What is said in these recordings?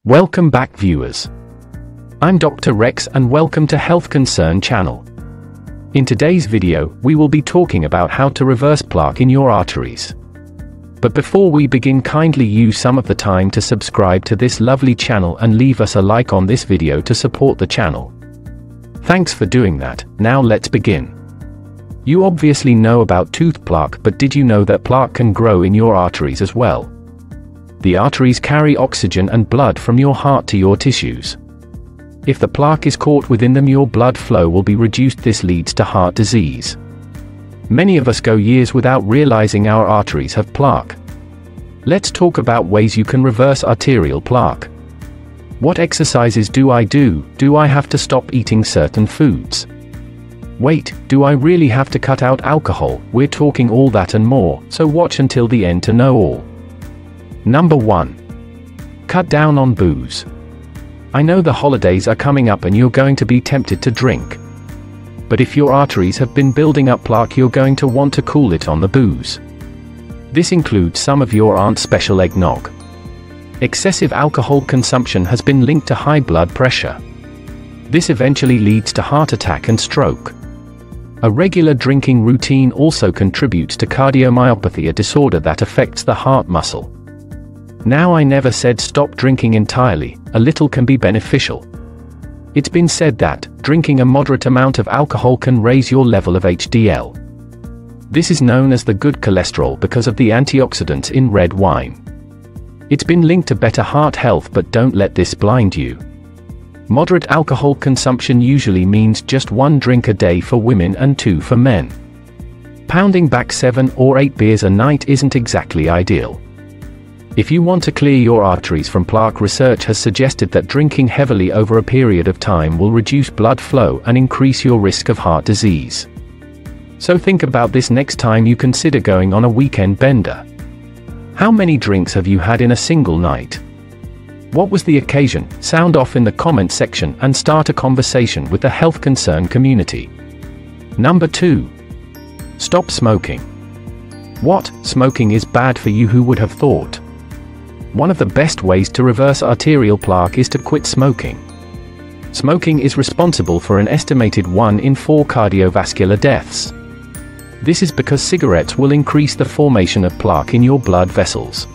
Welcome back, viewers. I'm Dr. Rex and welcome to HealthConcern channel. In today's video, we will be talking about how to reverse plaque in your arteries. But before we begin, kindly use some of the time to subscribe to this lovely channel and leave us a like on this video to support the channel. Thanks for doing that. Now let's begin. You obviously know about tooth plaque, but did you know that plaque can grow in your arteries as well? The arteries carry oxygen and blood from your heart to your tissues. If the plaque is caught within them, your blood flow will be reduced. This leads to heart disease. Many of us go years without realizing our arteries have plaque. Let's talk about ways you can reverse arterial plaque. What exercises do I do? Do I have to stop eating certain foods? Wait, do I really have to cut out alcohol? We're talking all that and more, so watch until the end to know all. Number 1. Cut down on booze. I know the holidays are coming up and you're going to be tempted to drink. But if your arteries have been building up plaque, you're going to want to cool it on the booze. This includes some of your aunt's special eggnog. Excessive alcohol consumption has been linked to high blood pressure. This eventually leads to heart attack and stroke. A regular drinking routine also contributes to cardiomyopathy, a disorder that affects the heart muscle. Now, I never said stop drinking entirely. A little can be beneficial. It's been said that drinking a moderate amount of alcohol can raise your level of HDL. This is known as the good cholesterol because of the antioxidants in red wine. It's been linked to better heart health, but don't let this blind you. Moderate alcohol consumption usually means just 1 drink a day for women and 2 for men. Pounding back 7 or 8 beers a night isn't exactly ideal. If you want to clear your arteries from plaque, research has suggested that drinking heavily over a period of time will reduce blood flow and increase your risk of heart disease. So think about this next time you consider going on a weekend bender. How many drinks have you had in a single night? What was the occasion? Sound off in the comment section and start a conversation with the HealthConcern community. Number 2. Stop smoking. What? Smoking is bad for you? Who would have thought? One of the best ways to reverse arterial plaque is to quit smoking. Smoking is responsible for an estimated 1 in 4 cardiovascular deaths. This is because cigarettes will increase the formation of plaque in your blood vessels.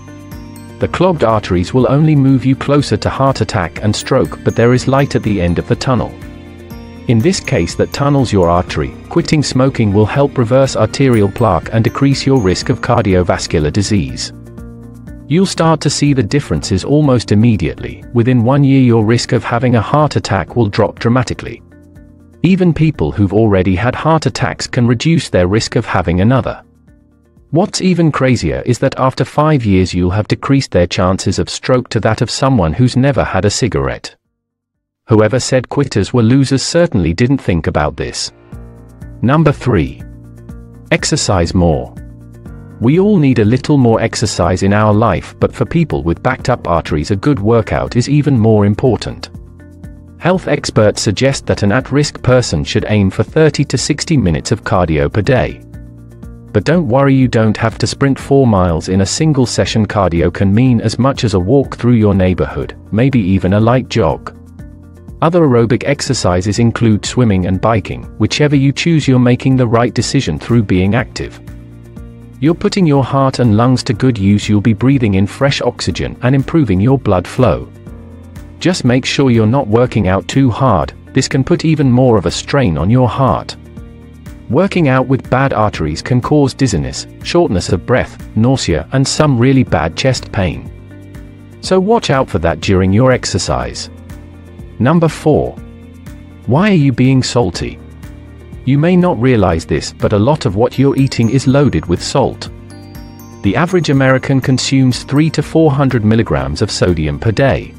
The clogged arteries will only move you closer to heart attack and stroke, but there is light at the end of the tunnel. In this case that tunnels your artery, quitting smoking will help reverse arterial plaque and decrease your risk of cardiovascular disease. You'll start to see the differences almost immediately. Within 1 year, your risk of having a heart attack will drop dramatically. Even people who've already had heart attacks can reduce their risk of having another. What's even crazier is that after 5 years you'll have decreased their chances of stroke to that of someone who's never had a cigarette. Whoever said quitters were losers certainly didn't think about this. Number 3. Exercise more. We all need a little more exercise in our life, but for people with backed up arteries, a good workout is even more important. Health experts suggest that an at-risk person should aim for 30 to 60 minutes of cardio per day. But don't worry, you don't have to sprint 4 miles in a single session. Cardio can mean as much as a walk through your neighborhood, maybe even a light jog. Other aerobic exercises include swimming and biking. Whichever you choose, you're making the right decision through being active. You're putting your heart and lungs to good use. You'll be breathing in fresh oxygen and improving your blood flow. Just make sure you're not working out too hard. This can put even more of a strain on your heart. Working out with bad arteries can cause dizziness, shortness of breath, nausea, and some really bad chest pain. So watch out for that during your exercise. Number 4. Why are you being salty? You may not realize this, but a lot of what you're eating is loaded with salt. The average American consumes 300 to 400 milligrams of sodium per day.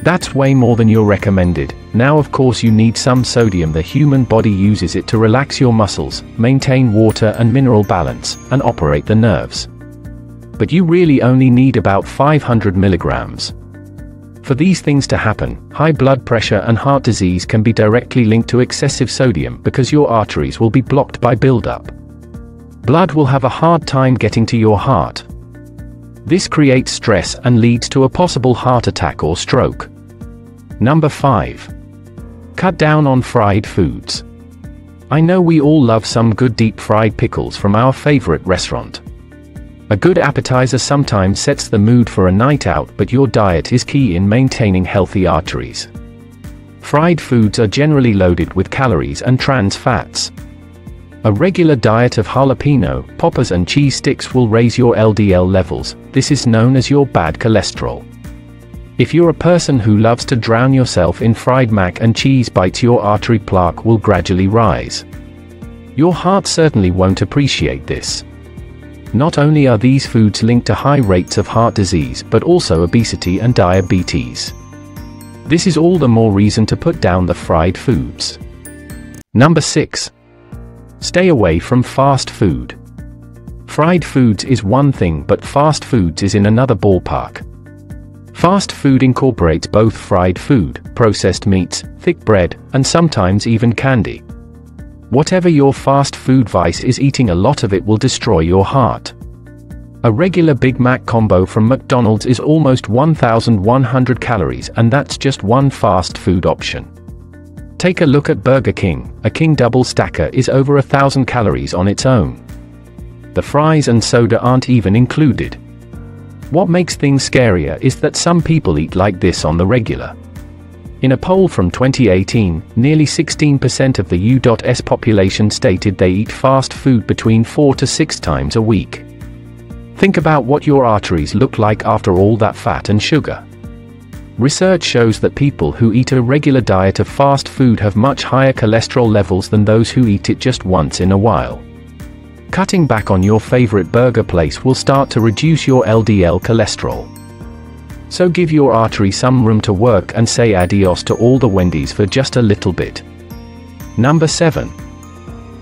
That's way more than you're recommended. Now, of course, you need some sodium. The human body uses it to relax your muscles, maintain water and mineral balance, and operate the nerves. But you really only need about 500 milligrams. For these things to happen, high blood pressure and heart disease can be directly linked to excessive sodium because your arteries will be blocked by buildup. Blood will have a hard time getting to your heart. This creates stress and leads to a possible heart attack or stroke. Number 5. Cut down on fried foods. I know we all love some good deep-fried pickles from our favorite restaurant. A good appetizer sometimes sets the mood for a night out, but your diet is key in maintaining healthy arteries. Fried foods are generally loaded with calories and trans fats. A regular diet of jalapeno, poppers and cheese sticks will raise your LDL levels. This is known as your bad cholesterol. If you're a person who loves to drown yourself in fried mac and cheese bites, your artery plaque will gradually rise. Your heart certainly won't appreciate this. Not only are these foods linked to high rates of heart disease, but also obesity and diabetes. This is all the more reason to put down the fried foods. Number 6. Stay away from fast food. Fried foods is one thing, but fast foods is in another ballpark. Fast food incorporates both fried food, processed meats, thick bread, and sometimes even candy. Whatever your fast food vice is, eating a lot of it will destroy your heart. A regular Big Mac combo from McDonald's is almost 1,100 calories, and that's just one fast food option. Take a look at Burger King. A King Double Stacker is over 1,000 calories on its own. The fries and soda aren't even included. What makes things scarier is that some people eat like this on the regular. In a poll from 2018, nearly 16% of the U.S. population stated they eat fast food between 4 to 6 times a week. Think about what your arteries look like after all that fat and sugar. Research shows that people who eat a regular diet of fast food have much higher cholesterol levels than those who eat it just once in a while. Cutting back on your favorite burger place will start to reduce your LDL cholesterol. So give your artery some room to work and say adios to all the Wendy's for just a little bit. Number 7.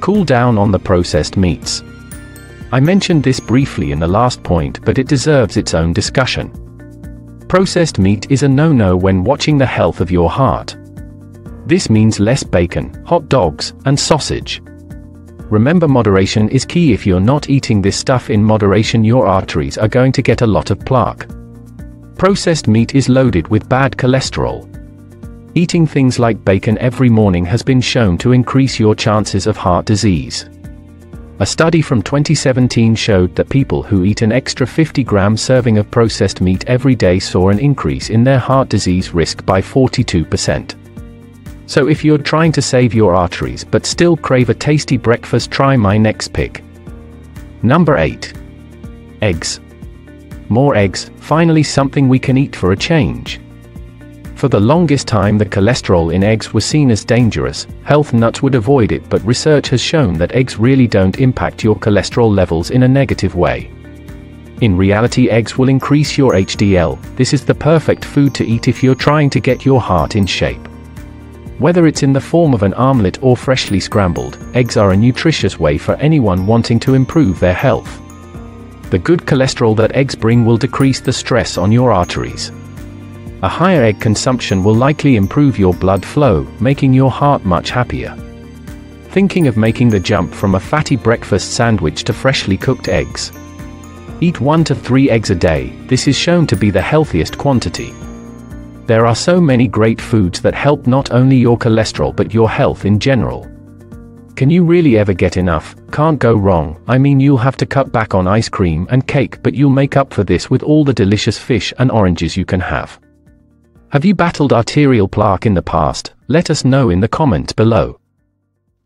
Cool down on the processed meats. I mentioned this briefly in the last point, but it deserves its own discussion. Processed meat is a no-no when watching the health of your heart. This means less bacon, hot dogs, and sausage. Remember, moderation is key. If you're not eating this stuff in moderation, your arteries are going to get a lot of plaque. Processed meat is loaded with bad cholesterol. Eating things like bacon every morning has been shown to increase your chances of heart disease. A study from 2017 showed that people who eat an extra 50-gram serving of processed meat every day saw an increase in their heart disease risk by 42%. So if you're trying to save your arteries but still crave a tasty breakfast, try my next pick. Number 8. Eggs. More eggs, finally something we can eat for a change. For the longest time, the cholesterol in eggs was seen as dangerous. Health nuts would avoid it, but research has shown that eggs really don't impact your cholesterol levels in a negative way. In reality, eggs will increase your HDL. This is the perfect food to eat if you're trying to get your heart in shape. Whether it's in the form of an omelette or freshly scrambled, eggs are a nutritious way for anyone wanting to improve their health. The good cholesterol that eggs bring will decrease the stress on your arteries. A higher egg consumption will likely improve your blood flow, making your heart much happier. Thinking of making the jump from a fatty breakfast sandwich to freshly cooked eggs? Eat 1 to 3 eggs a day. This is shown to be the healthiest quantity. There are so many great foods that help not only your cholesterol but your health in general. Can you really ever get enough? Can't go wrong. I mean, you'll have to cut back on ice cream and cake, but you'll make up for this with all the delicious fish and oranges you can have. Have you battled arterial plaque in the past? Let us know in the comments below.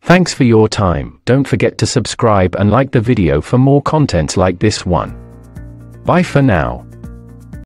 Thanks for your time. Don't forget to subscribe and like the video for more content like this one. Bye for now.